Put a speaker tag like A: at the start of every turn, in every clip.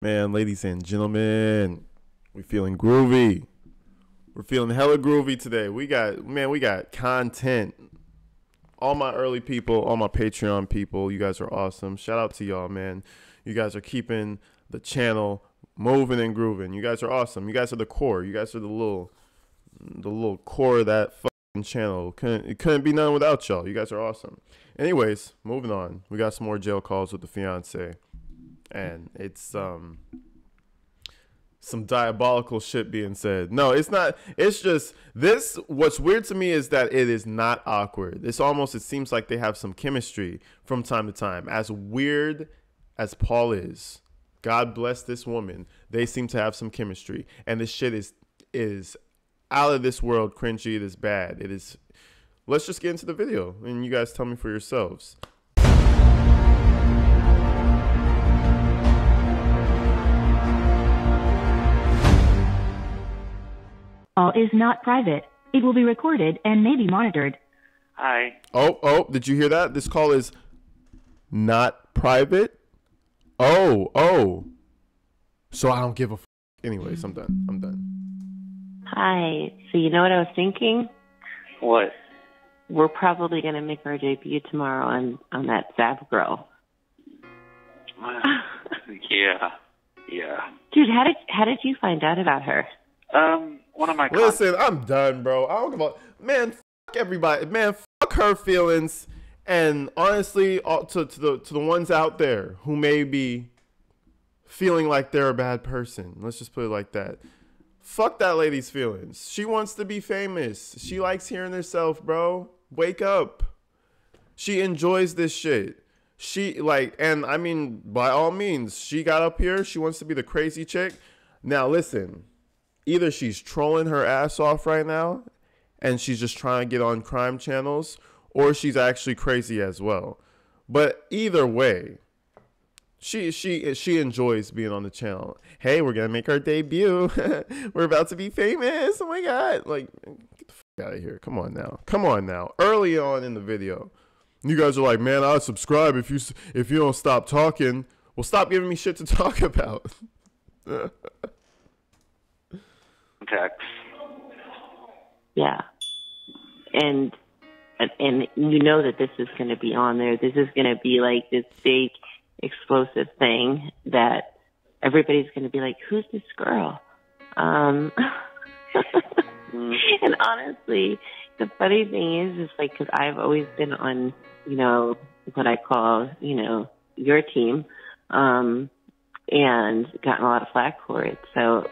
A: Man, ladies and gentlemen, we feeling groovy. We're feeling hella groovy today. We got content. All my early people, all my Patreon people, you guys are awesome. Shout out to y'all, man. You guys are keeping the channel moving and grooving. You guys are awesome. You guys are the core. You guys are the little core of that fucking channel. It couldn't be none without y'all. You guys are awesome. Anyways, moving on. We got some more jail calls with the fiance. And it's some diabolical shit being said. No, it's not. It's just this. What's weird to me is that it is not awkward. It seems like they have some chemistry from time to time. As weird as Paul is, God bless this woman, they seem to have some chemistry. And this shit is out of this world cringy. It is bad. It is. Let's just get into the video and you guys tell me for yourselves.
B: Call is not private. It will be recorded and may be monitored.
C: Hi.
A: Oh, did you hear that? This call is not private? Oh. So I don't give a f***. Anyways, I'm done.
D: Hi. So you know what I was thinking?
C: What?
D: We're probably going to make our debut tomorrow on that Zap Girl.
C: Yeah.
D: Dude, how did you find out about her?
C: One of my
A: Listen, I'm done, bro. I don't give a man. Fuck everybody, man. Fuck her feelings. And honestly, to the ones out there who may be feeling like they're a bad person, let's just put it like that. Fuck that lady's feelings. She wants to be famous. She likes hearing herself, bro. Wake up. She enjoys this shit. And I mean, by all means, she got up here. She wants to be the crazy chick. Now, listen. Either she's trolling her ass off right now and she's just trying to get on crime channels, or she's actually crazy as well. But either way, she enjoys being on the channel. Hey, we're going to make our debut. We're about to be famous. Oh my God. Like, get the fuck out of here. Come on now. Early on in the video, you guys are like, man, I'll subscribe if you don't stop talking. Well, stop giving me shit to talk about.
C: text.
D: Yeah. And you know that this is going to be on there. This is going to be like this big explosive thing that everybody's going to be like, who's this girl? And honestly, the funny thing is like, because I've always been on, what I call, your team, and gotten a lot of flack for it. So,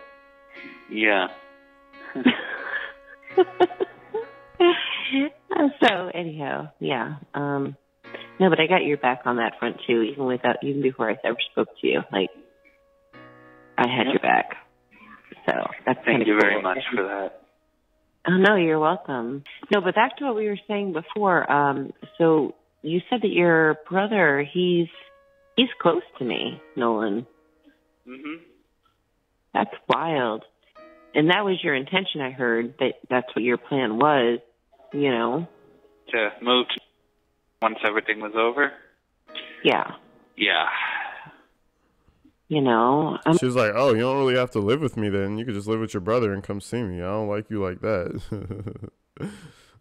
C: yeah.
D: So anyhow, yeah. No, but I got your back on that front too, even before I ever spoke to you. Like, I had your back. So that's
C: Thank you
D: cool.
C: very much for that.
D: Oh no, you're welcome. No, but back to what we were saying before. So you said that your brother, he's close to me, Nolan.
C: Mhm.
D: That's wild. And that was your intention, I heard, that's what your plan was,
C: To move once everything was over?
D: Yeah.
C: Yeah.
A: She was like, oh, you don't really have to live with me then. You could just live with your brother and come see me. I don't like you like that.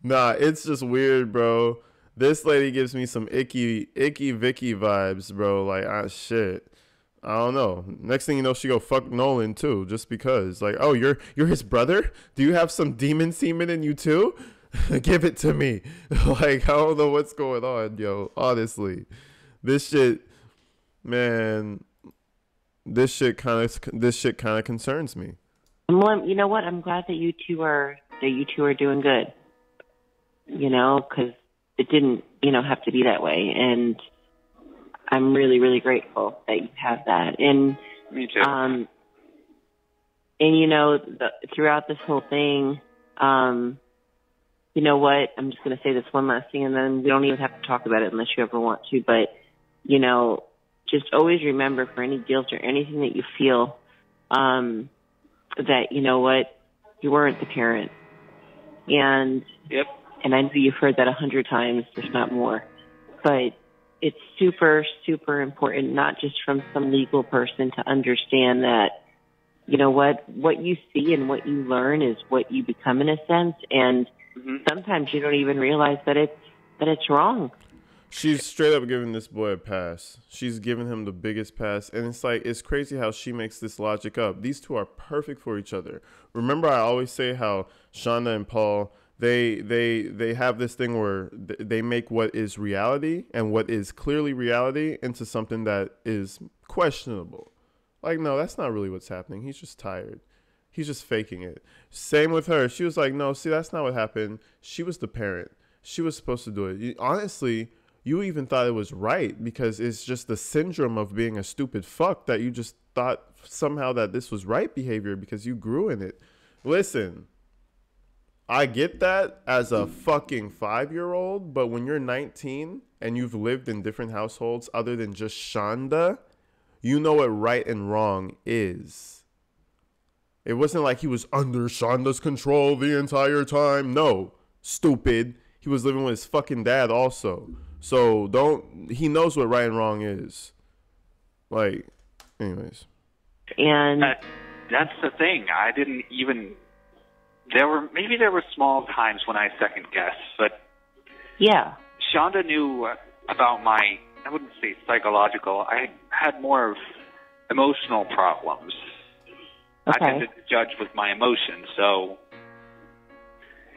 A: Nah, it's just weird, bro. This lady gives me some icky Vicky vibes, bro. Like, shit. I don't know. Next thing you know, she go fuck Nolan too, just because. Like, oh, you're his brother? Do you have some demon semen in you too? Give it to me. Like, I don't know what's going on, yo. Honestly, this shit, man. This shit kind of concerns me.
D: Well, you know what? I'm glad that you two are doing good. Because it didn't, have to be that way, and I'm really, really grateful that you have that. And
C: me too.
D: And throughout this whole thing, you know what? I'm just going to say this one last thing, and then we don't even have to talk about it unless you ever want to. But just always remember, for any guilt or anything that you feel, that you weren't the parent. And
C: Yep.
D: And I know you've heard that 100 times, if not more. But it's super, super important, not just from some legal person, to understand that, you know, what you see and what you learn is what you become in a sense. And sometimes you don't even realize that it's wrong.
A: She's straight up giving this boy a pass. She's giving him the biggest pass. And it's like, it's crazy how she makes this logic up. These two are perfect for each other. Remember, I always say how Shonda and Paul, they have this thing where they make what is reality and what is clearly reality into something that is questionable. Like, no, that's not really what's happening. He's just tired. He's just faking it. Same with her. She was like, no, see, that's not what happened. She was the parent. She was supposed to do it. Honestly, you even thought it was right because it's just the syndrome of being a stupid fuck that you just thought somehow that this was right behavior because you grew in it. Listen, I get that as a fucking 5-year-old, but when you're 19 and you've lived in different households other than just Shonda, you know what right and wrong is. It wasn't like he was under Shonda's control the entire time. No, stupid. He was living with his fucking dad also. So he knows what right and wrong is. Like, anyways.
D: And
C: that's the thing. I didn't even, there were small times when I second guessed, but
D: yeah.
C: Shonda knew about my, I wouldn't say psychological, I had more of emotional problems.
D: Okay.
C: I tended to judge with my emotions, so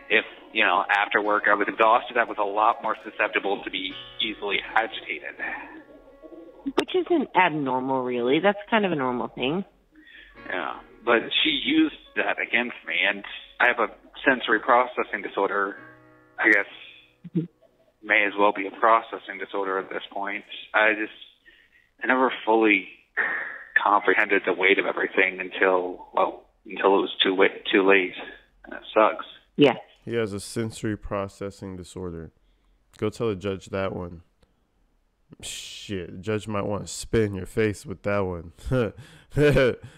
C: if, you know, after work I was exhausted, I was a lot more susceptible to be easily agitated.
D: Which isn't abnormal, really. That's kind of a normal thing.
C: Yeah, but she used that against me, and I have a sensory processing disorder. I guess may as well be a processing disorder at this point. I never fully comprehended the weight of everything until it was too late, and it sucks.
D: Yes.
A: He has a sensory processing disorder. Go tell the judge that one. Shit, the judge might want to spit in your face with that one.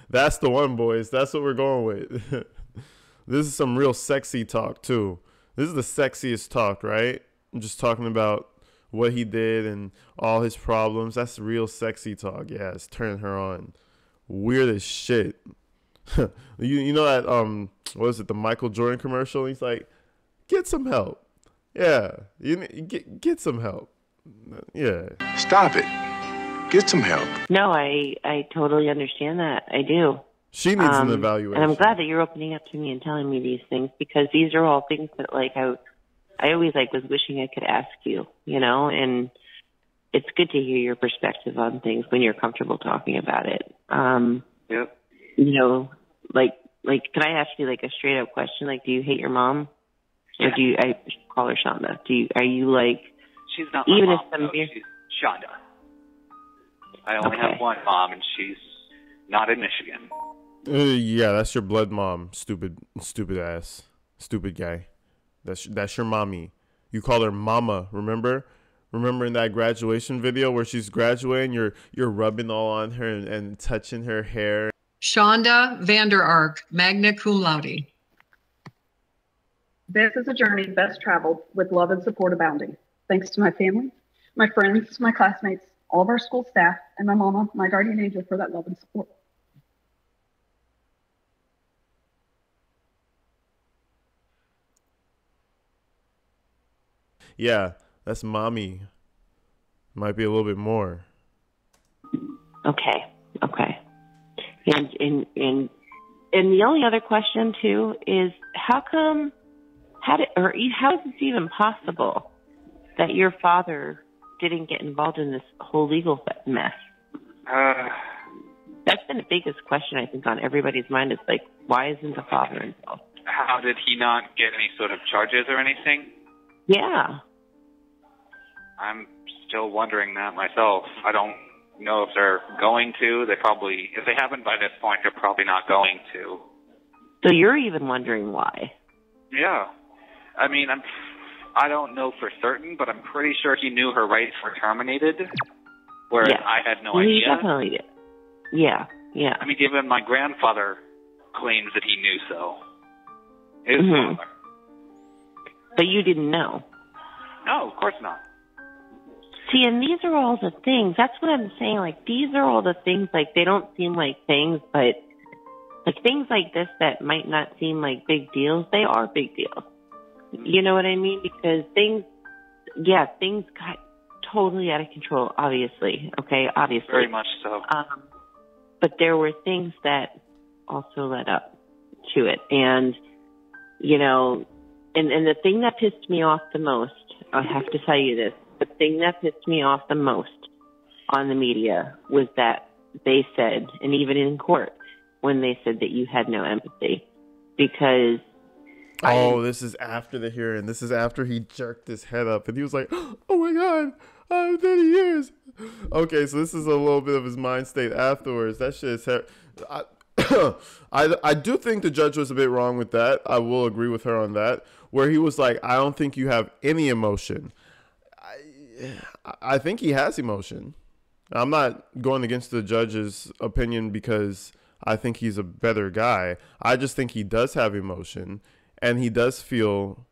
A: That's the one, boys. That's what we're going with. This is some real sexy talk, too. This is the sexiest talk, right? I'm just talking about what he did and all his problems. That's real sexy talk. Yeah, it's turning her on. Weird as shit. you know that, what is it, the Michael Jordan commercial? He's like, get some help. Yeah, you get some help. Yeah.
E: Stop it. Get some help.
D: No, I totally understand that. I do.
A: She needs an evaluation.
D: And I'm glad that you're opening up to me and telling me these things, because these are all things that, like, I always, like, was wishing I could ask you, you know, and it's good to hear your perspective on things when you're comfortable talking about it.
C: Yep.
D: You know, like, can I ask you, like, a straight up question? Like, do you hate your mom?
C: Yeah.
D: Or I call her Shonda. Are you like,
C: she's not my
D: even
C: mom,
D: if some
C: though. She's Shonda. I only have one mom, and she's not in Michigan.
A: Yeah, that's your blood mom. Stupid ass. Stupid guy. That's your mommy. You call her mama, remember? Remember in that graduation video where she's graduating, you're rubbing all on her and touching her hair.
F: Shonda Vander Ark, magna cum laude.
G: This is a journey best traveled with love and support abounding. Thanks to my family, my friends, my classmates, all of our school staff, and my mama, my guardian angel, for that love and support.
A: Yeah, that's mommy. Might be a little bit more.
D: Okay. And the only other question too is how is this even possible that your father didn't get involved in this whole legal mess? That's been the biggest question, I think, on everybody's mind. It's like, why isn't the father involved?
C: How did he not get any sort of charges or anything?
D: Yeah.
C: I'm still wondering that myself. I don't know if they're going to. If they haven't by this point, they're probably not going to.
D: So you're even wondering why?
C: Yeah. I mean, I don't know for certain, but I'm pretty sure he knew her rights were terminated, whereas
D: Yeah.
C: I had no
D: He
C: idea.
D: definitely did. Yeah.
C: I mean, even my grandfather claims that he knew so. His
D: Mhm.
C: father.
D: But you didn't know.
C: No, of course not.
D: See, and these are all the things. That's what I'm saying. Like, these are all the things, like, they don't seem like things, but, like, things like this that might not seem like big deals, they are big deals. You know what I mean? Because things got totally out of control, obviously. Okay, obviously.
C: Very much so.
D: But there were things that also led up to it. And, you know, and the thing that pissed me off the most, I have to tell you this, the thing that pissed me off the most on the media was that they said, and even in court, when they said that you had no empathy. Because
A: this is after the hearing. This is after he jerked his head up and he was like, oh my God, 30 years. Okay, so this is a little bit of his mind state afterwards. That shit is I do think the judge was a bit wrong with that. I will agree with her on that, where he was like, I don't think you have any emotion. I think he has emotion. I'm not going against the judge's opinion because I think he's a better guy. I just think he does have emotion and he does feel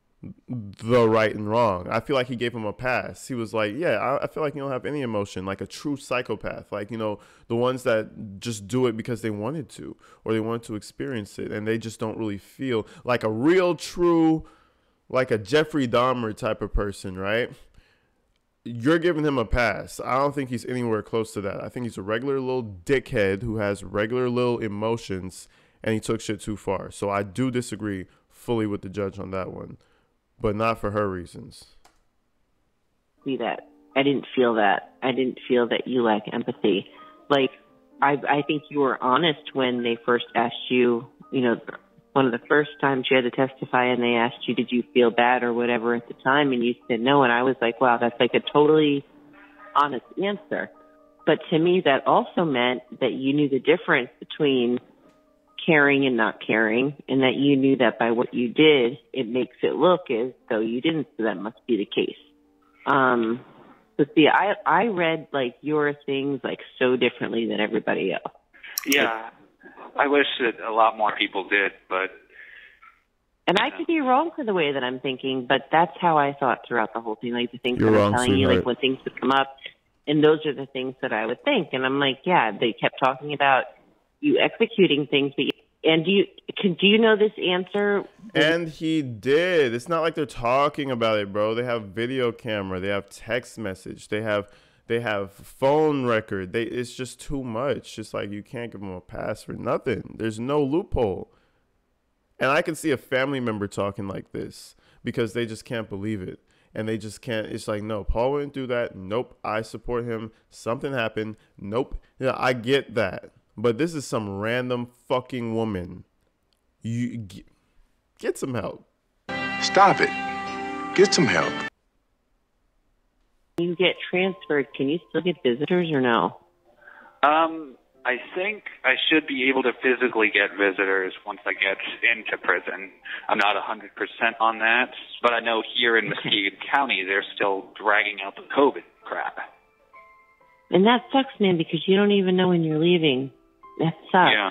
A: the right and wrong. I feel like he gave him a pass. He was like, yeah, I feel like you don't have any emotion, like a true psychopath. Like, you know, the ones that just do it because they wanted to or they wanted to experience it and they just don't really feel like a real true, like a Jeffrey Dahmer type of person, right? You're giving him a pass. I don't think he's anywhere close to that. I think he's a regular little dickhead who has regular little emotions and he took shit too far. So I do disagree fully with the judge on that one, but not for her reasons.
D: See that. I didn't feel that. I didn't feel that you lack empathy. Like, I think you were honest when they first asked you, you know, one of the first times you had to testify and they asked you, did you feel bad or whatever at the time? And you said no. And I was like, wow, that's like a totally honest answer. But to me, that also meant that you knew the difference between caring and not caring, and that you knew that by what you did, it makes it look as though you didn't. So that must be the case. So see, I read like your things like so differently than everybody else.
C: Yeah. I wish that a lot more people did, but...
D: And I could be wrong for the way that I'm thinking, but that's how I thought throughout the whole thing. Like the things
A: You're
D: that
A: wrong,
D: I'm telling you,
A: sweetheart.
D: like when things would come up, and those are the things that I would think. And I'm like, yeah, they kept talking about you executing things, but and do you know this answer?
A: And he did. It's not like they're talking about it, bro. They have video camera. They have text message. They have phone record. It's just too much. It's like you can't give them a pass for nothing. There's no loophole. And I can see a family member talking like this because they just can't believe it. And they just can't. It's like, no, Paul wouldn't do that. Nope. I support him. Something happened. Nope. Yeah, I get that. But this is some random fucking woman. You get some help.
E: Stop it. Get some help.
D: You get transferred. Can you still get visitors or no?
C: I think I should be able to physically get visitors once I get into prison. I'm not 100% on that, but I know here in Muskegon County, they're still dragging out the COVID crap.
D: And that sucks, man, because you don't even know when you're leaving. That sucks.
C: Yeah.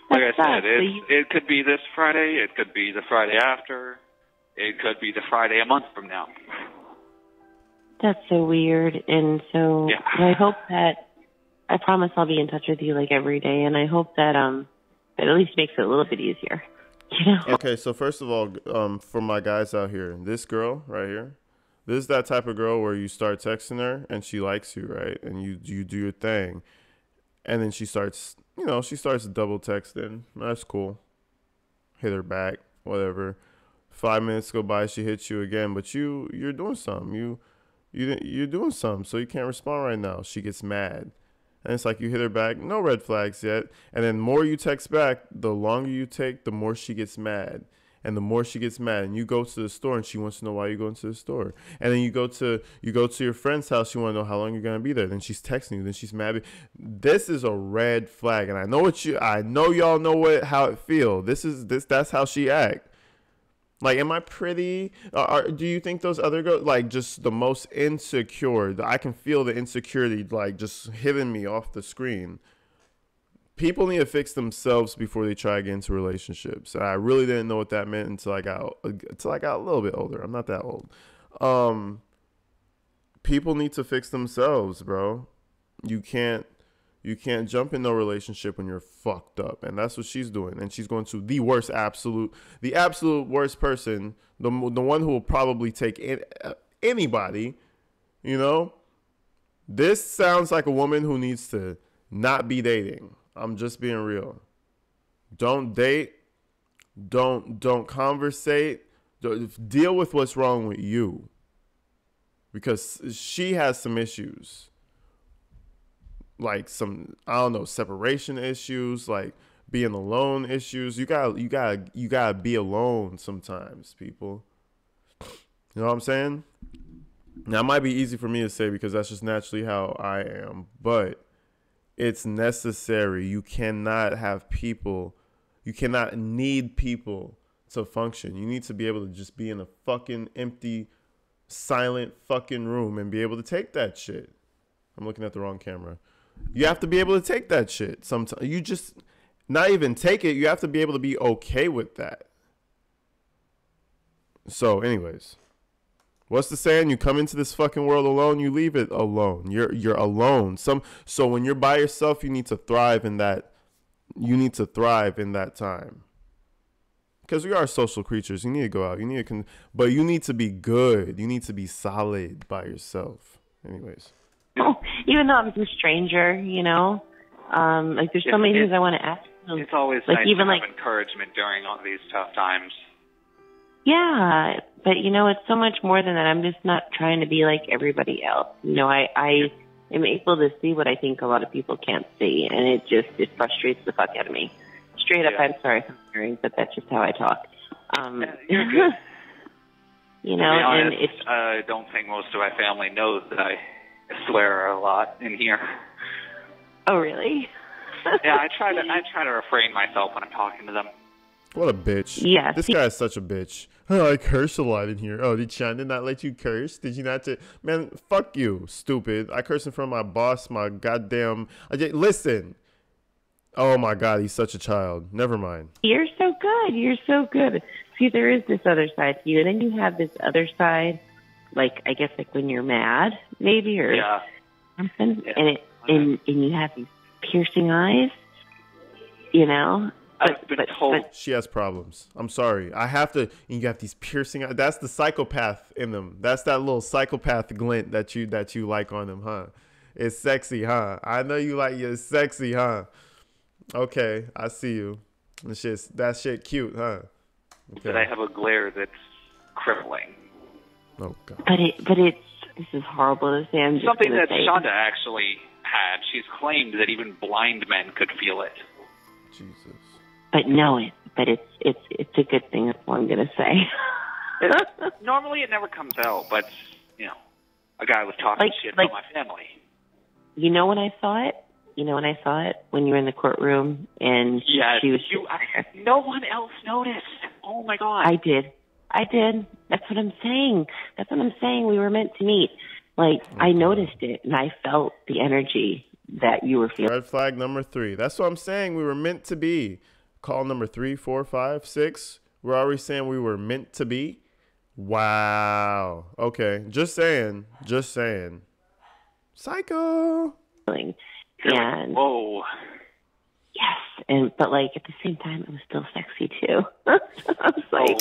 C: Like I said, it could be this Friday. It could be the Friday after. It could be the Friday a month from now.
D: That's so weird. And so
C: yeah.
D: I hope that, I promise I'll be in touch with you like every day. And I hope that that at least makes it a little bit easier. You know?
A: Okay, so first of all, for my guys out here, this girl right here, this is that type of girl where you start texting her and she likes you, right? And you do your thing. And then she starts double texting. That's cool. Hit her back, whatever. 5 minutes go by, she hits you again, but you're doing something. You're doing something, so you can't respond right now. She gets mad. And it's like you hit her back, no red flags yet. And then the more you text back, the longer you take, the more she gets mad. And the more she gets mad, and you go to the store and she wants to know why you're going to the store. And then you go to your friend's house, you want to know how long you're going to be there. Then she's texting you, then she's mad. This is a red flag. And I know y'all know how it feels. That's how she act. Like, am I pretty? Do you think those other girls, like, just the most insecure? I can feel the insecurity, like, just hitting me off the screen. People need to fix themselves before they try to get into relationships. I really didn't know what that meant until I got a little bit older. I'm not that old. people need to fix themselves, bro. You can't jump in no relationship when you're fucked up, and that's what she's doing. And she's going to the absolute worst person, the one who will probably take anybody. You know, this sounds like a woman who needs to not be dating. I'm just being real. Don't date. Don't conversate. Deal with what's wrong with you, because she has some issues. Like some, I don't know, separation issues, like being alone issues. You gotta be alone sometimes, people. You know what I'm saying? Now, it might be easy for me to say because that's just naturally how I am, but it's necessary. You cannot need people to function. You need to be able to just be in a fucking empty, silent fucking room and be able to take that shit. I'm looking at the wrong camera. You have to be able to take that shit. Sometimes you just not even take it. You have to be able to be okay with that. So, anyways, what's the saying? You come into this fucking world alone, you leave it alone. You're alone. So when you're by yourself, you need to thrive in that. You need to thrive in that time. Because we are social creatures. You need to go out. But you need to be good. You need to be solid by yourself. Anyways.
D: Oh, even though I'm a stranger, you know, like there's so many things I want to ask.
C: It's always
D: like
C: nice
D: even
C: to
D: like
C: have encouragement during all these tough times.
D: Yeah, but you know, it's so much more than that. I'm just not trying to be like everybody else. You know, I am able to see what I think a lot of people can't see, and it frustrates the fuck out of me. Straight up, I'm sorry for swearing, but that's just how I talk.
C: You're good.
D: You know,
C: to be honest,
D: and it's.
C: I don't think most of my family knows that I swear a lot in here.
D: Oh, really?
C: Yeah, I try to refrain myself when I'm talking to them.
A: What a bitch.
D: Yeah.
A: This guy is such a bitch. Oh, I curse a lot in here. Oh, did Shannon not let you curse? Did you not? Man, fuck you, stupid. I curse in front of my boss, my goddamn. Listen. Oh, my God, he's such a child. Never mind.
D: You're so good. You're so good. See, there is this other side to you, and then you have this other side, like, I guess, like when you're mad, maybe, or something, yeah. And you have these piercing eyes, you know?
C: I've been told
A: she has problems. I'm sorry. I have to. And you have these piercing eyes. That's the psychopath in them. That's that little psychopath glint that you like on them, huh? It's sexy, huh? I know you like your sexy, huh? Okay, I see you. That shit cute, huh? Okay.
C: But I have a glare that's crippling.
A: Oh God.
D: But this is horrible to say. I'm just
C: something that
D: say.
C: Shonda actually had. She's claimed that even blind men could feel it.
A: Jesus.
D: But it's a good thing. That's what I'm gonna say.
C: Normally, it never comes out, but you know, a guy was talking shit about my family.
D: You know when I saw it? When you were in the courtroom and she was.
C: No one else noticed. Oh my God.
D: I did. That's what I'm saying. We were meant to meet. Like, I noticed it, and I felt the energy that you were feeling.
A: Red flag number 3. That's what I'm saying. We were meant to be. Call number 3, 4, 5, 6. We're already saying we were meant to be. Wow. Okay. Just saying. Psycho.
D: And
C: whoa.
D: Yes, but like at the same time, it was still sexy too. I was like,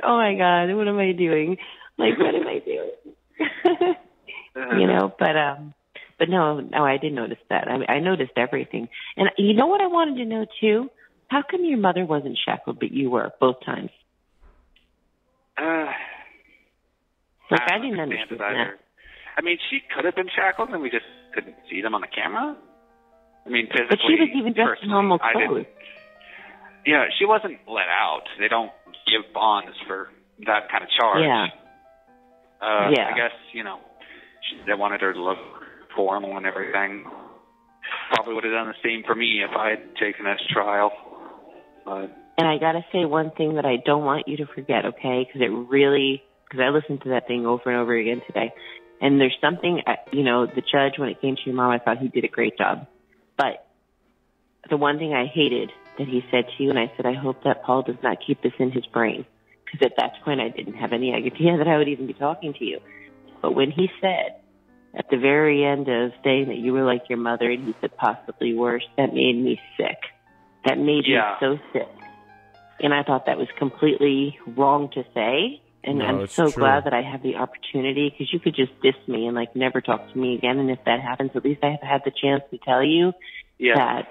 D: oh my God, what am I doing? Like, what am I doing? You know, but no, I didn't notice that. I noticed everything. And you know what I wanted to know too? How come your mother wasn't shackled, but you were both times?
C: I
D: didn't understand that.
C: I mean, she could have been shackled, and we just couldn't see them on the camera. I mean, physically.
D: But she was even dressed in normal clothes.
C: Yeah, she wasn't let out. They don't give bonds for that kind of charge.
D: Yeah.
C: I guess, you know, they wanted her to look formal and everything. Probably would have done the same for me if I had taken this trial. But.
D: And I got to say one thing that I don't want you to forget, okay? Because I listened to that thing over and over again today. And there's something, you know, the judge, when it came to your mom, I thought he did a great job. But the one thing I hated that he said to you, and I said, I hope that Paul does not keep this in his brain. Because at that point, I didn't have any idea that I would even be talking to you. But when he said at the very end of saying that you were like your mother, and he said possibly worse, that made me sick. That made me so sick. And I thought that was completely wrong to say. And I'm so glad that I have the opportunity, because you could just diss me and like never talk to me again. And if that happens, at least I have had the chance to tell you that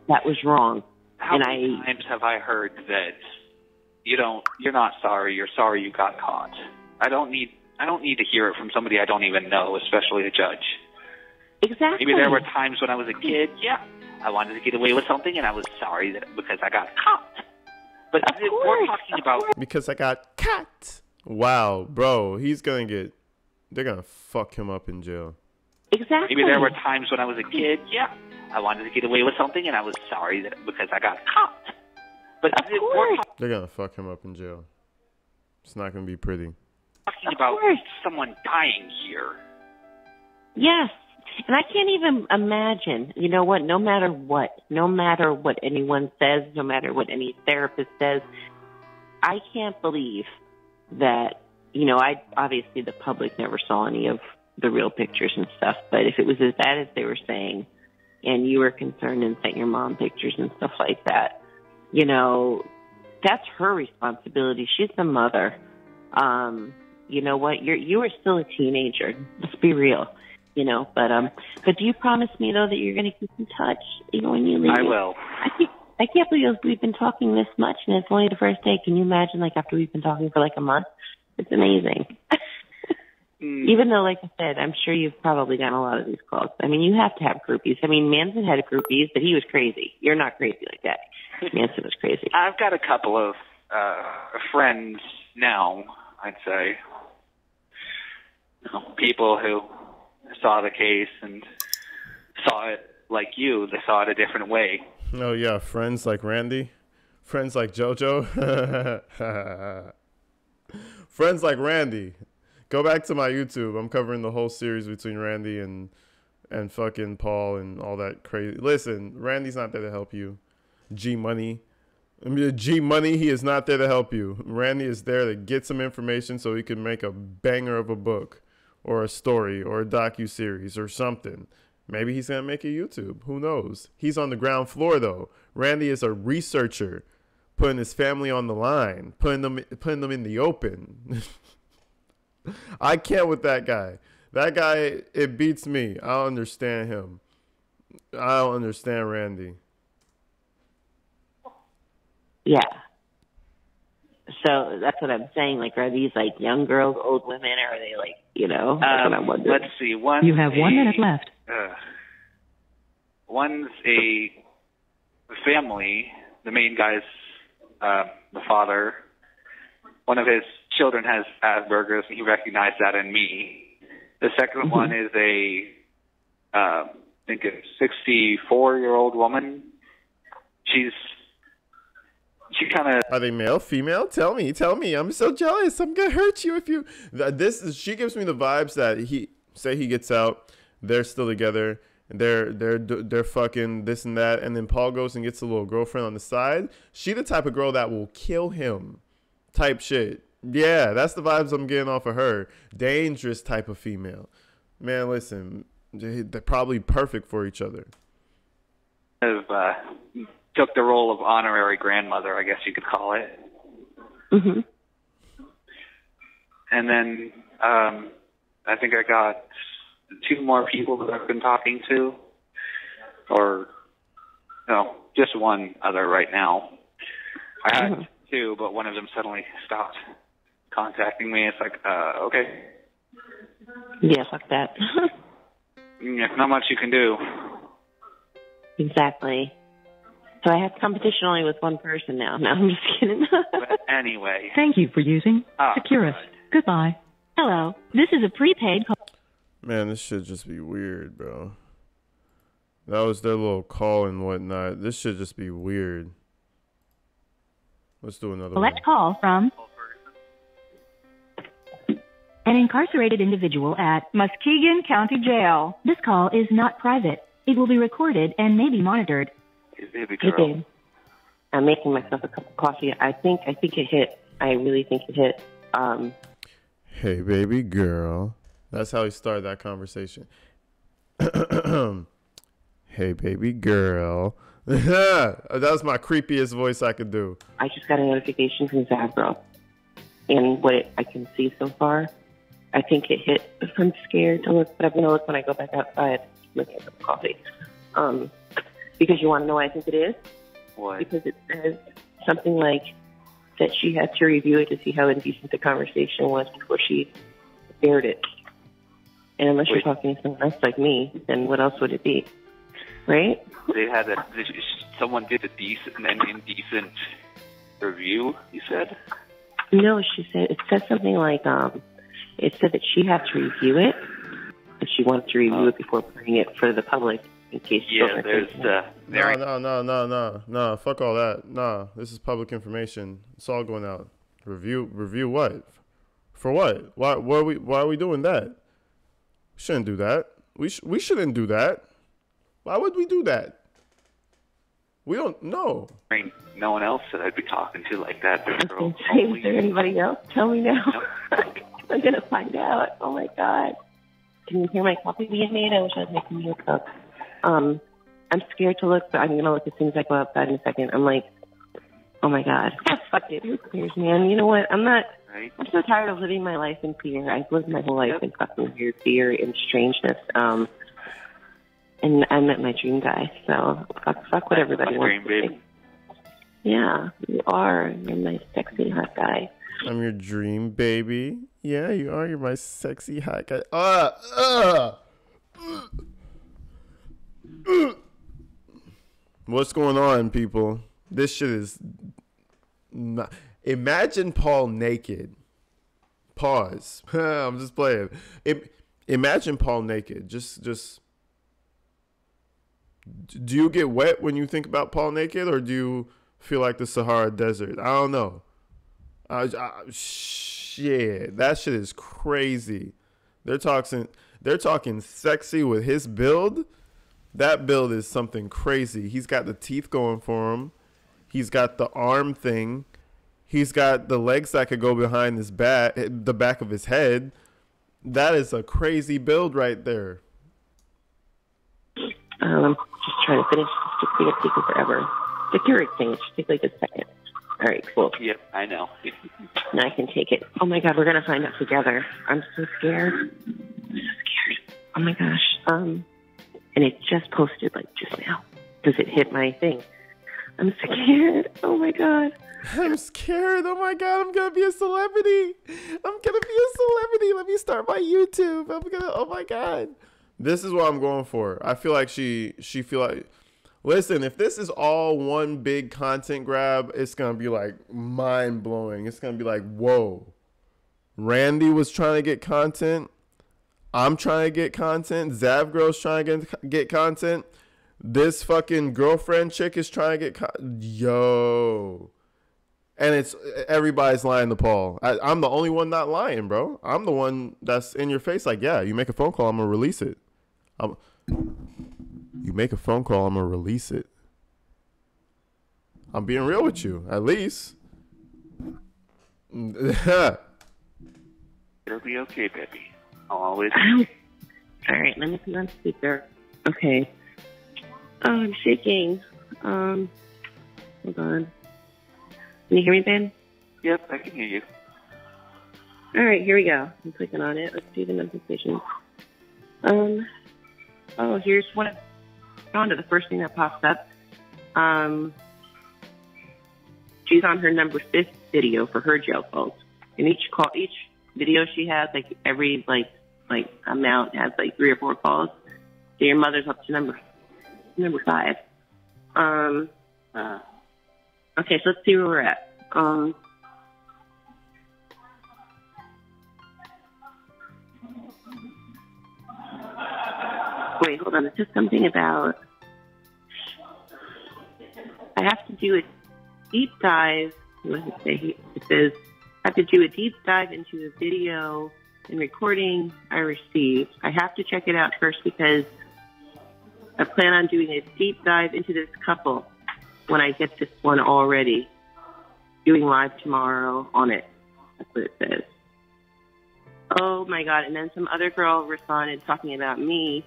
D: that was wrong.
C: How many times have I heard that you're not sorry, you're sorry you got caught? I don't need to hear it from somebody I don't even know, especially a judge.
D: Exactly.
C: Maybe there were times when I was a kid, I wanted to get away with something, and I was sorry because I got caught. But we're talking about...
A: Because I got caught. Wow, bro, they're gonna fuck him up in jail.
D: Exactly.
C: Maybe there were times when I was a kid, I wanted to get away with something, and I was sorry because I got caught. But
A: they're gonna fuck him up in jail. It's not gonna be pretty.
C: Talking about someone dying here.
D: Yes. And I can't even imagine, you know what, no matter what anyone says, no matter what any therapist says, I can't believe that, obviously the public never saw any of the real pictures and stuff, but if it was as bad as they were saying, and you were concerned and sent your mom pictures and stuff like that, that's her responsibility. She's the mother. You know what, you are still a teenager. Let's be real. But do you promise me though that you're going to keep in touch, when you leave?
C: I will.
D: I can't believe we've been talking this much, and it's only the first day. Can you imagine, after we've been talking for a month? It's amazing. Even though, like I said, I'm sure you've probably gotten a lot of these calls. I mean, you have to have groupies. I mean, Manson had groupies, but he was crazy. You're not crazy like that. Manson was crazy.
C: I've got a couple of friends now, I'd say. People who saw the case and saw it like you. They saw it a different way.
A: Oh, yeah. Friends like Randy. Friends like JoJo. Friends like Randy. Go back to my YouTube. I'm covering the whole series between Randy and fucking Paul and all that crazy. Listen, Randy's not there to help you. G-Money, he is not there to help you. Randy is there to get some information so he can make a banger of a book or a story or a docu-series or something. Maybe he's going to make a YouTube. Who knows? He's on the ground floor, though. Randy is a researcher, putting his family on the line, putting them in the open. I can't with that guy. That guy, it beats me. I don't understand him. I don't understand Randy.
D: Yeah. So that's what I'm saying. Are these young girls, old women, or are they
C: let's see.
B: You have 1 minute left.
C: One's a family. The main guy's the father. One of his children has Asperger's, and he recognized that in me. The second one is I think a 64-year-old woman. She kind of...
A: Are they male, female? Tell me. I'm so jealous. I'm gonna hurt you if you... She gives me the vibes that he gets out, they're still together, they're fucking this and that, and then Paul goes and gets a little girlfriend on the side. She the type of girl that will kill him, type shit. Yeah, that's the vibes I'm getting off of her. Dangerous type of female. Man, listen, they're probably perfect for each other.
C: Took the role of honorary grandmother, I guess you could call it.
D: Mm-hmm.
C: And then I think I got 2 more people that I've been talking to, or no, just one other right now. I had 2, but one of them suddenly stopped contacting me. It's okay.
D: Yeah, fuck that.
C: Not much you can do.
D: Exactly. So I have competition only with one person now. No, I'm just kidding.
C: But anyway.
B: Thank you for using Securus. Goodbye. Hello. This is a prepaid call.
A: Man, this should just be weird, bro. That was their little call and whatnot. This should just be weird. Let's do another one.
B: Select call from an incarcerated individual at Muskegon County Jail. This call is not private. It will be recorded and may be monitored.
C: Hey, baby girl.
D: I'm making myself a cup of coffee. I think it hit. I really think it hit.
A: Hey, baby girl. That's how he started that conversation. Hey, baby girl. That was my creepiest voice I could do.
D: I just got a notification from Zavro. And I can see so far, I think it hit. I'm scared to look, but I'm going to look when I go back outside. Look at some coffee. Because you want to know what I think it is?
C: What?
D: Because it says something like that she had to review it to see how indecent the conversation was before she aired it. And unless you're talking to someone else like me, then what else would it be? Right?
C: Someone did an indecent review, you said?
D: No, she said, it said something like, it said that she had to review it, and she wanted to review it before putting it for the public in case.
C: Yeah, there's
A: No, fuck all that. No, this is public information. It's all going out. Review what? For what? Why are we doing that? We shouldn't do that. We shouldn't do that. Why would we do that? We don't know.
C: I mean, no one else that I'd be talking to like that.
D: Is there anybody else? Tell me now. I'm going to find out. Oh, my God. Can you hear my coffee being made? I wish I was making you a cup. I'm scared to look, but I'm going to look as soon as I go outside in a second. I'm like, oh, my God. Fuck it. Who cares, man? You know what? I'm so tired of living my life in fear. I've lived my whole life in fucking weird fear and strangeness. And I met my dream guy, so fuck what everybody wants to say. Yeah, you are. You're my sexy hot guy.
A: I'm your dream baby. Yeah, you are. You're my sexy hot guy. What's going on, people? This shit is not... Imagine Paul naked. Pause. I'm just playing. Imagine Paul naked. Just. Do you get wet when you think about Paul naked, or do you feel like the Sahara Desert? I don't know. Shit, that shit is crazy. They're talking sexy with his build. That build is something crazy. He's got the teeth going for him. He's got the arm thing. He's got the legs that could go behind his back, the back of his head. That is a crazy build right there.
D: I'm just trying to finish. It's just taking forever. The Keurig thing, it should take like a second. All right, cool.
C: Yep, I know.
D: Now I can take it. Oh my God, we're gonna find out together. I'm so scared. I'm so scared. Oh my gosh. And it just posted like just now. Does it hit my thing? I'm scared. Oh my God.
A: I'm scared. Oh my God, I'm gonna be a celebrity. Let me start my YouTube. Oh my God. This is what I'm going for. I feel like she feel like, listen, if this is all one big content grab, it's going to be like mind blowing. It's going to be like, whoa, Randy was trying to get content. I'm trying to get content. Zavgro's trying to get content. This fucking girlfriend chick is trying to get yo. And it's everybody's lying to Paul. I'm the only one not lying, bro. I'm the one that's in your face like, yeah, you make a phone call, I'm going to release it. You make a phone call, I'm going to release it. I'm being real with you, at least.
C: It'll be okay, baby. I'll always...
D: All right, let me put on speaker. Okay. Oh, I'm shaking. Hold on. Can you hear me, Ben?
C: Yep, I can hear you.
D: All right, here we go. I'm clicking on it. Let's see the notifications. Oh, here's one. On to the first thing that pops up. She's on her number 5 video for her jail calls. And each video she has, like every like amount has like 3 or 4 calls. So your mother's up to number 5. Okay, so let's see where we're at. Wait, hold on. It says something about I have to do a deep dive. What does it say? It says I have to do a deep dive into the video and recording I received. I have to check it out first because I plan on doing a deep dive into this couple when I get this one already. Doing live tomorrow on it. That's what it says. Oh my God. And then some other girl responded talking about me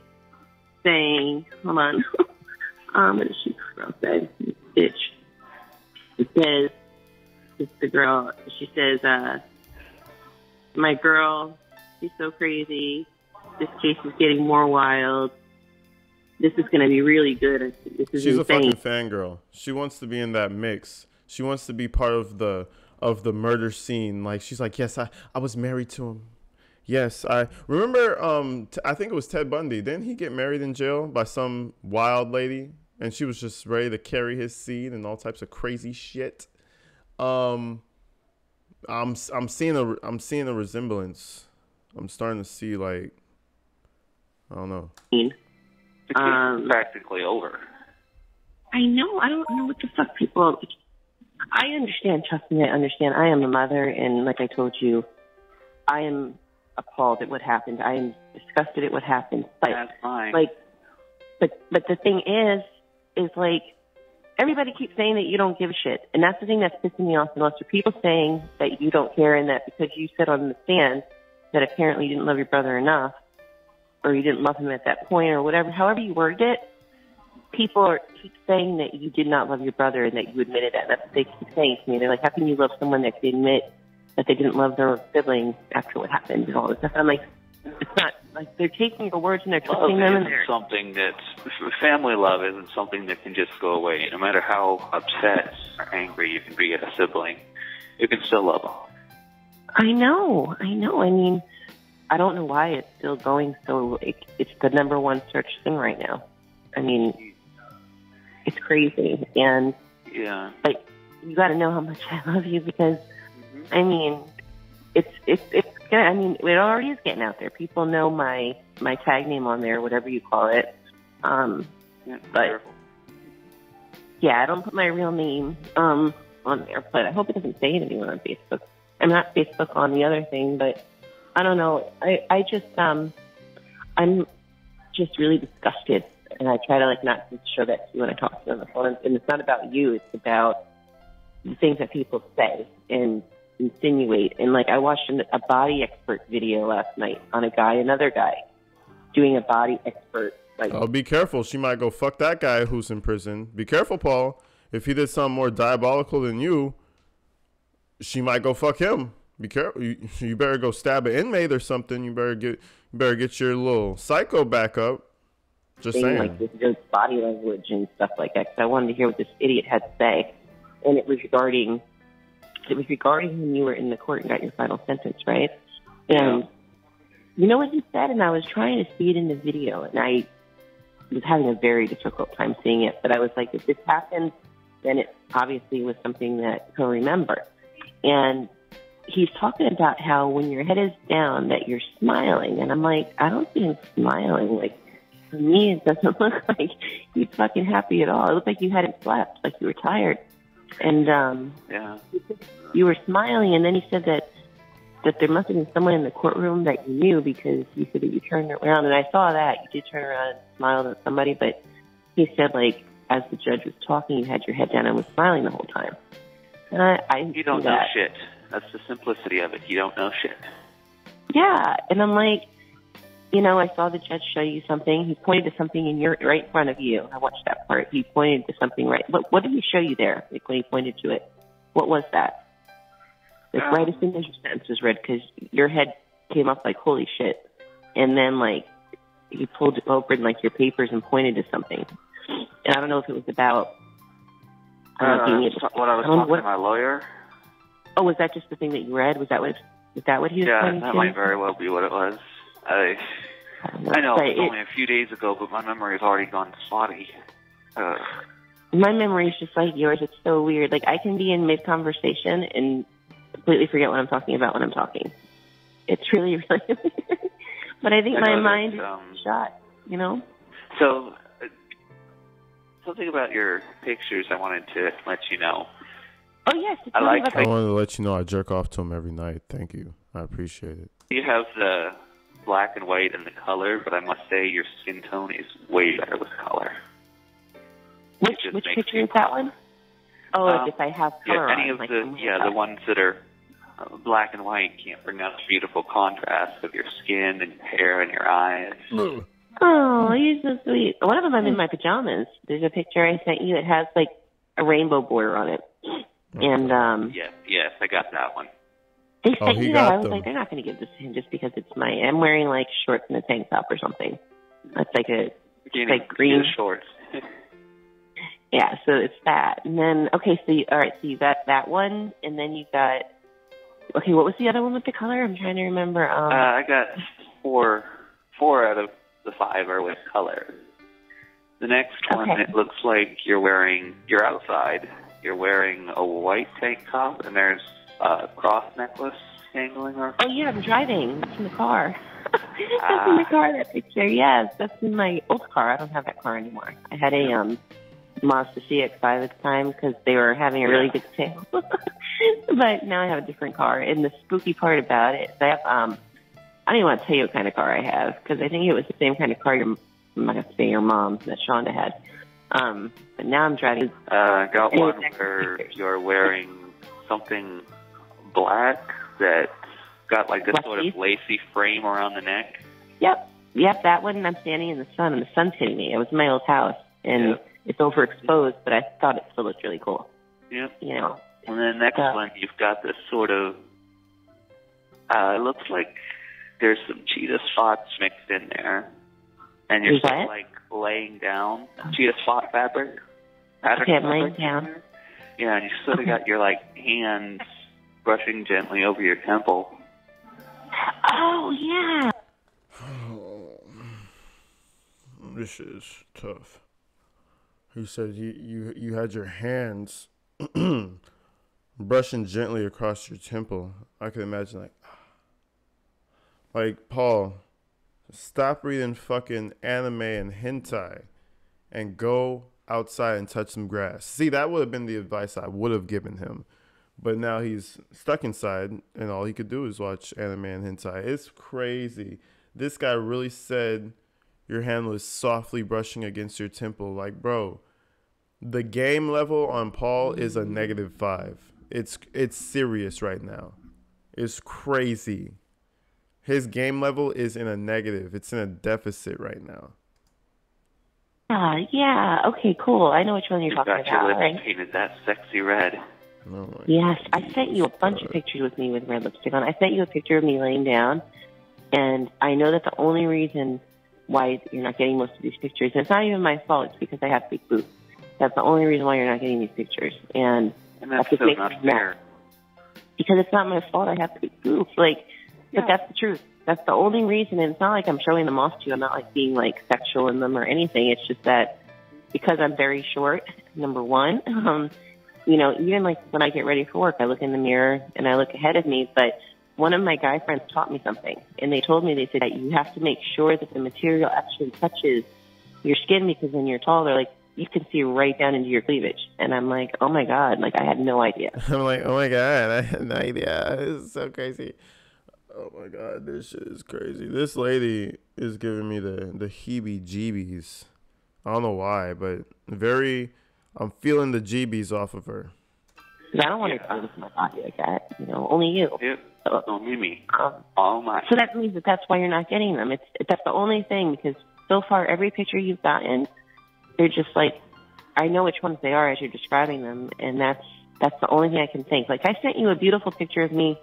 D: saying, hold on. What did she say? Bitch. It says, it's the girl, she says, my girl, she's so crazy. This case is getting more wild. This is going to be really good. This is
A: She's
D: insane.
A: a fucking fangirl. She wants to be in that mix. She wants to be part of the murder scene. Like, she's like, yes, I was married to him. Yes, I remember. I think it was Ted Bundy. Didn't he get married in jail by some wild lady? And she was just ready to carry his seed and all types of crazy shit. I'm seeing a resemblance. I'm starting to see, like, I don't know.
C: It's practically over.
D: I know. I don't know what the fuck people. I understand. Trust me, I understand. I am a mother, and like I told you, I am appalled at what happened. I am disgusted at what happened. But,
C: that's fine.
D: Like, but the thing is like, everybody keeps saying that you don't give a shit, and that's the thing that's pissing me off the most. Are people saying that you don't care, and that because you said on the stand that apparently you didn't love your brother enough, or you didn't love him at that point, or whatever, however you worded it, people keep saying that you did not love your brother and that you admitted that. That's what they keep saying to me. They're like, how can you love someone that could admit that they didn't love their siblings after what happened and all this stuff? I'm like, it's not like they're taking your words and they're twisting them. And
C: something family love isn't something that can just go away. No matter how upset or angry you can be at a sibling, you can still love them.
D: I know. I mean, I don't know why it's still going so. It's the number one search thing right now. I mean, it's crazy, and
C: yeah,
D: like, you got to know how much I love you because, I mean, it's good. I mean, it already is getting out there. People know my tag name on there, whatever you call it. But yeah, I don't put my real name on there, but I hope it doesn't say it anywhere on Facebook. I'm not Facebook on the other thing, but I don't know. I just I'm just really disgusted, and I try to like not to show that to you when I talk to you on the phone. And it's not about you; it's about the things that people say and insinuate. And like, I watched a body expert video last night on another guy doing a body expert. Like,
A: oh, be careful! She might go fuck that guy who's in prison. Be careful, Paul. If he did something more diabolical than you, she might go fuck him. Be careful. You better go stab an inmate or something. You better get your little psycho back up. Just saying.
D: Like this body language and stuff like that. Because I wanted to hear what this idiot had to say, and it was regarding when you were in the court and got your final sentence, right? And you know what he said, and I was trying to see it in the video, and I was having a very difficult time seeing it. But I was like, if this happened, then it obviously was something that he'll remember. And he's talking about how when your head is down that you're smiling. And I'm like, I don't see him smiling. Like, for me, it doesn't look like he's fucking happy at all. It looked like you hadn't slept, like you were tired. And you were smiling. And then he said that there must have been someone in the courtroom that you knew, because he said that you turned around. And I saw that. You did turn around and smiled at somebody. But he said, like, as the judge was talking, you had your head down and was smiling the whole time. And
C: you don't know shit. That's the simplicity of it. You don't know shit.
D: Yeah, and I'm like, you know, I saw the judge show you something. He pointed to something right in front of you. I watched that part. He pointed to something right. What did he show you there? Like, when he pointed to it, what was that? Like, right as soon as your sentence was read, because your head came up like, holy shit. And then, like, he pulled it open, like, your papers and pointed to something. And I don't know if it was about
C: when I was talking to my lawyer.
D: Oh, was that just the thing that you read? Was that what he was
C: pointing to? Yeah, that might very well be what it was. I know it was only a few days ago, but my memory has already gone spotty.
D: My memory is just like yours. It's so weird. Like, I can be in mid-conversation and completely forget what I'm talking about when I'm talking. It's really, really weird. But I think my mind is shot, you know?
C: So, something about your pictures I wanted to let you know.
D: Oh, yes.
A: I wanted to let you know I jerk off to him every night. Thank you. I appreciate it.
C: You have the black and white and the color, but I must say your skin tone is way better with color.
D: Which picture is that one? Oh, if I have color
C: any
D: on.
C: Of the ones that are black and white can't bring out the beautiful contrast of your skin and your hair and your eyes.
D: Oh, you're so sweet. One of them, I'm in my pajamas. There's a picture I sent you. It has like a rainbow border on it. And
C: yes, I got that one.
D: They sent you that. I was like, they're not going to give this to him just because it's I'm wearing like shorts and a tank top or something. That's like like green
C: shorts.
D: Yeah, so it's that. And then, okay, so you got that one, and then you got, okay, what was the other one with the color? I'm trying to remember.
C: I got four out of the 5 are with color. The next one, it looks like you're outside. You're wearing a white tank top, and there's a cross necklace dangling off.
D: Oh, yeah, I'm driving. It's in the car. That's in the car, that picture. Yes, that's in my old car. I don't have that car anymore. I had a Mazda CX-5 at the time because they were having a really good sale. But now I have a different car. And the spooky part about it is I don't even want to tell you what kind of car I have because I think it was the same kind of car your mom that Shonda had. But now I'm driving.
C: I got one where you're wearing something black that got like this sort of lacy frame around the neck.
D: Yep, that one. I'm standing in the sun, and the sun's hitting me. It was in my old house, and it's overexposed, but I thought it still looked really cool.
C: Yep.
D: You know.
C: And then the next one, you've got this sort of, it looks like there's some cheetah spots mixed in there. And you're sort of like laying down cheetah spot fabric.
D: Okay, I'm laying down.
C: Yeah, and you sort of got your like hands brushing gently over your temple.
D: Oh, yeah.
A: This is tough. He said you had your hands brushing gently across your temple. I could imagine like Paul, stop reading fucking anime and hentai and go outside and touch some grass. See, that would have been the advice I would have given him. But now he's stuck inside and all he could do is watch anime and hentai. It's crazy. This guy really said your hand was softly brushing against your temple. Like, bro, the game level on Paul is a -5. It's serious right now. It's crazy. His game level is in a negative. It's in a deficit right now.
D: Yeah. Okay, cool. I know which one you're talking about.
C: Got your lips painted that sexy red.
A: Oh my
D: yes, I sent you a bunch of pictures with me with red lipstick on. I sent you a picture of me laying down, and I know that the only reason why you're not getting most of these pictures, and it's not even my fault, it's because I have big boobs. That's the only reason why you're not getting these pictures. And
C: that's so not fair.
D: Because it's not my fault I have big boobs. But that's the truth. That's the only reason. And it's not like I'm showing them off to you. I'm not like being like sexual in them or anything. It's just that because I'm very short, number one, even like when I get ready for work, I look in the mirror and I look ahead of me. But one of my guy friends taught me something, and they said that you have to make sure that the material actually touches your skin because when you're taller, like you can see right down into your cleavage. And I'm like, oh my God, like I had no idea.
A: I'm like, oh my God, I had no idea. This is so crazy. Oh my God, this shit is crazy. This lady is giving me the heebie-jeebies. I don't know why, but I'm feeling the jeebies off of her.
D: I don't want to go with my body like that. Only you.
C: Yep. Only me. All my.
D: So that means that's why you're not getting them. That's the only thing, because so far every picture you've gotten, they're just like, I know which ones they are as you're describing them, and that's the only thing I can think. Like I sent you a beautiful picture of me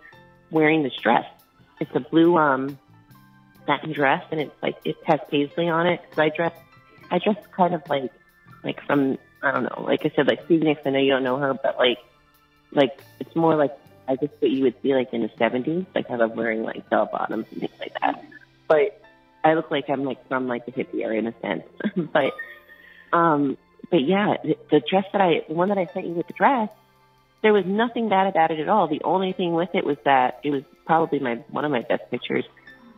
D: wearing this dress. It's a blue satin dress, and it's like it has paisley on it. Cause I dress kind of like from, I don't know, like I said, like Stevie Nicks. I know you don't know her, but like it's more like I guess what you would see like in the 70s. Like I love wearing like bell bottoms and things like that. But I look like I'm like from like the hippie area in a sense. but yeah, the dress the one that I sent you with the dress, there was nothing bad about it at all. The only thing with it was that it was probably one of my best pictures.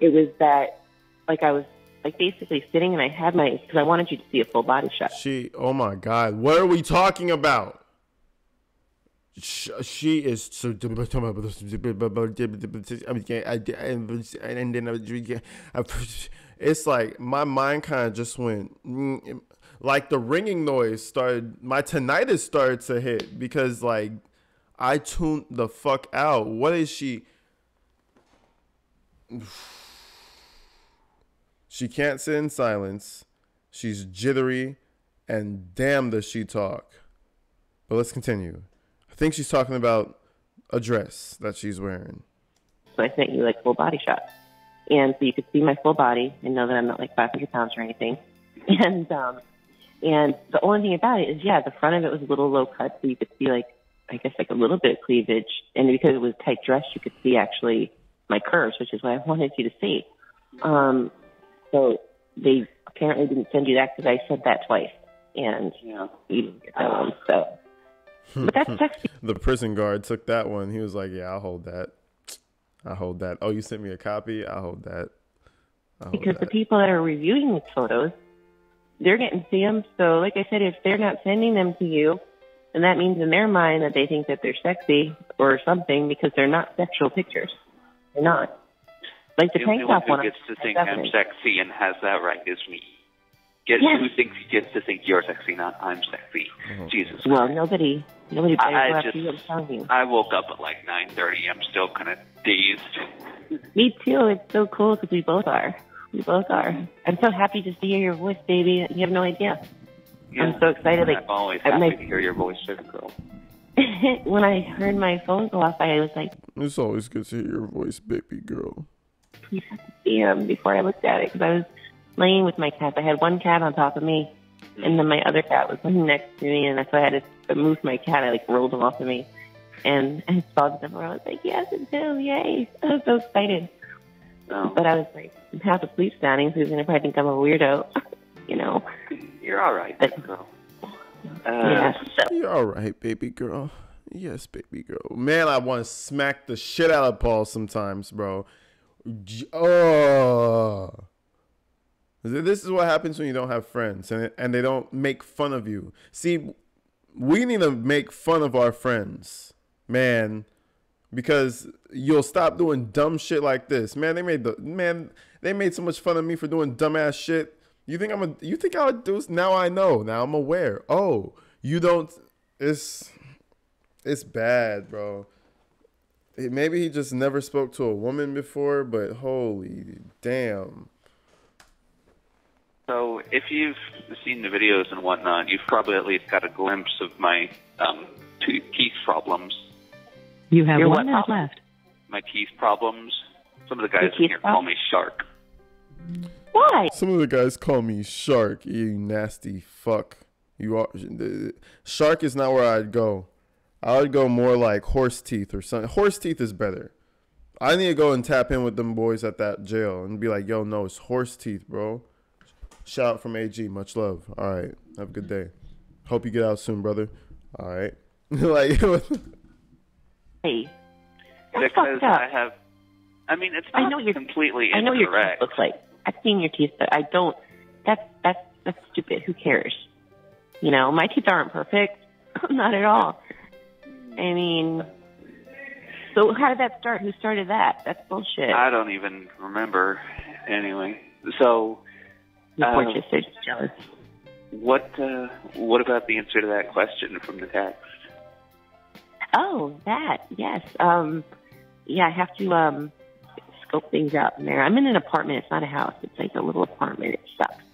D: It was that like I was like basically sitting and I had because I wanted you to see a full body shot.
A: Oh my God, what are we talking about? She is so. It's like my mind kind of just went like the ringing noise started. My tinnitus started to hit because like I tuned the fuck out. What is she? She can't sit in silence. She's jittery, and damn does she talk. But let's continue. I think she's talking about a dress that she's wearing.
D: So I sent you like full body shots. And so you could see my full body and know that I'm not like 500 pounds or anything. And the only thing about it is, yeah, the front of it was a little low cut, so you could see like, I guess like a little bit of cleavage. And because it was tight dress, you could see actually my curves, which is what I wanted you to see. So they apparently didn't send you that because I said that twice. And you didn't get that one, so. But that's sexy.
A: The prison guard took that one. He was like, yeah, I'll hold that. I hold that. Oh, you sent me a copy? I hold that.
D: Because the people that are reviewing these photos, they're getting to see them. So, like I said, if they're not sending them to you, then that means in their mind that they think that they're sexy or something because they're not sexual pictures. They're not. Like the tank top one.
C: Who gets to think I'm sexy and has that right is me. Who thinks he gets to think you're sexy, not I'm sexy? Jesus.
D: Well, nobody better after you, I'm telling you.
C: I woke up at like 9:30. I'm still kind of dazed.
D: Me too. It's so cool because we both are. We both are. I'm so happy to hear your voice, baby. You have no idea. Yeah. I'm so excited.
C: I'm always happy to hear your voice, sugar girl.
D: When I heard my phone go off, I was like,
A: it's always good to hear your voice, baby girl.
D: Please have to see him before I looked at it because I was laying with my cats. I had one cat on top of me, and then my other cat was laying next to me, and that's why I had to move my cat. I like rolled him off of me, and I saw the number. I was like, yes, it's him, yay! I was so excited. But I was like half asleep standing, so he's gonna probably think I'm a weirdo, you know.
C: You're all right, baby girl.
A: You're all right, baby girl. Yes, baby girl. Man, I want to smack the shit out of Paul sometimes, bro. Oh. This is what happens when you don't have friends and they don't make fun of you. See, we need to make fun of our friends, man, because you'll stop doing dumb shit like this. Man, they made so much fun of me for doing dumbass shit. You think I would do this? Now I know. Now I'm aware. Oh, you don't. It's bad, bro. Maybe he just never spoke to a woman before, but holy damn.
C: So if you've seen the videos and whatnot, you've probably at least got a glimpse of my teeth problems.
B: You have 1 minute left.
C: My teeth problems. Some of the guys in here call me Shark.
D: Why?
A: Some of the guys call me Shark. You nasty fuck. You are. Shark is not where I'd go. I would go more like horse teeth or something. Horse teeth is better. I need to go and tap in with them boys at that jail and be like, yo, no, it's horse teeth, bro. Shout out from AG. Much love. All right. Have a good day. Hope you get out soon, brother. All right. Like,
D: hey.
C: Because I mean, it's not completely incorrect.
D: I know your teeth looks like. I've seen your teeth, but I don't. That's stupid. Who cares? You know, my teeth aren't perfect. Not at all. I mean, so how did that start? Who started that? That's bullshit.
C: I don't even remember. Anyway, so.
D: Poor sister's just jealous.
C: What about the answer to that question from the text?
D: Oh, that, yes. Yeah, I have to scope things out in there. I'm in an apartment. It's not a house. It's like a little apartment. It sucks.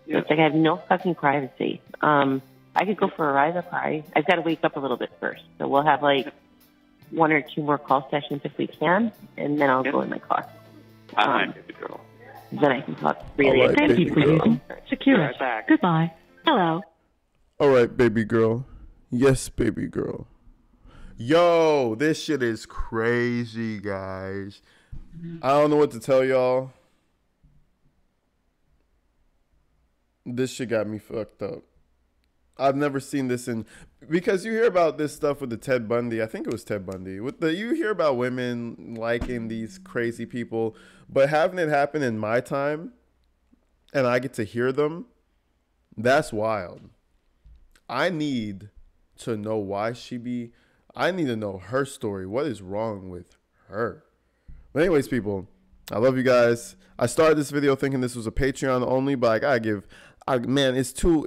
D: Yeah. It's like I have no fucking privacy. I could go for a ride up high. I've got to wake up a little bit first. So we'll have like 1 or 2 more call sessions if we can, and then I'll go in my car.
C: Baby girl.
D: Then I can talk freely.
A: Right,
B: Thank you for using Secure.
C: Back.
B: Goodbye. Hello.
A: all right, baby girl. Yes, baby girl. Yo, this shit is crazy, guys. I don't know what to tell y'all. This shit got me fucked up. I've never seen this because you hear about this stuff with the Ted Bundy. I think it was Ted Bundy. You hear about women liking these crazy people, but having it happen in my time and I get to hear them, that's wild. I need to know why I need to know her story. What is wrong with her? But anyways, people, I love you guys. I started this video thinking this was a Patreon only, but I gotta give. Man, it's too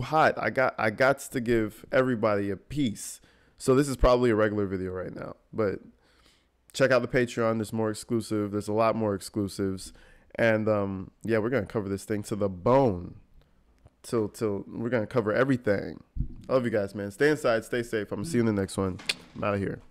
A: hot. I got to give everybody a piece. So this is probably a regular video right now, but check out the Patreon. There's more exclusive. There's a lot more exclusives. And yeah, we're going to cover this thing to the bone. Till we're going to cover everything. I love you guys, man. Stay inside. Stay safe. I'm going to see you in the next one. I'm out of here.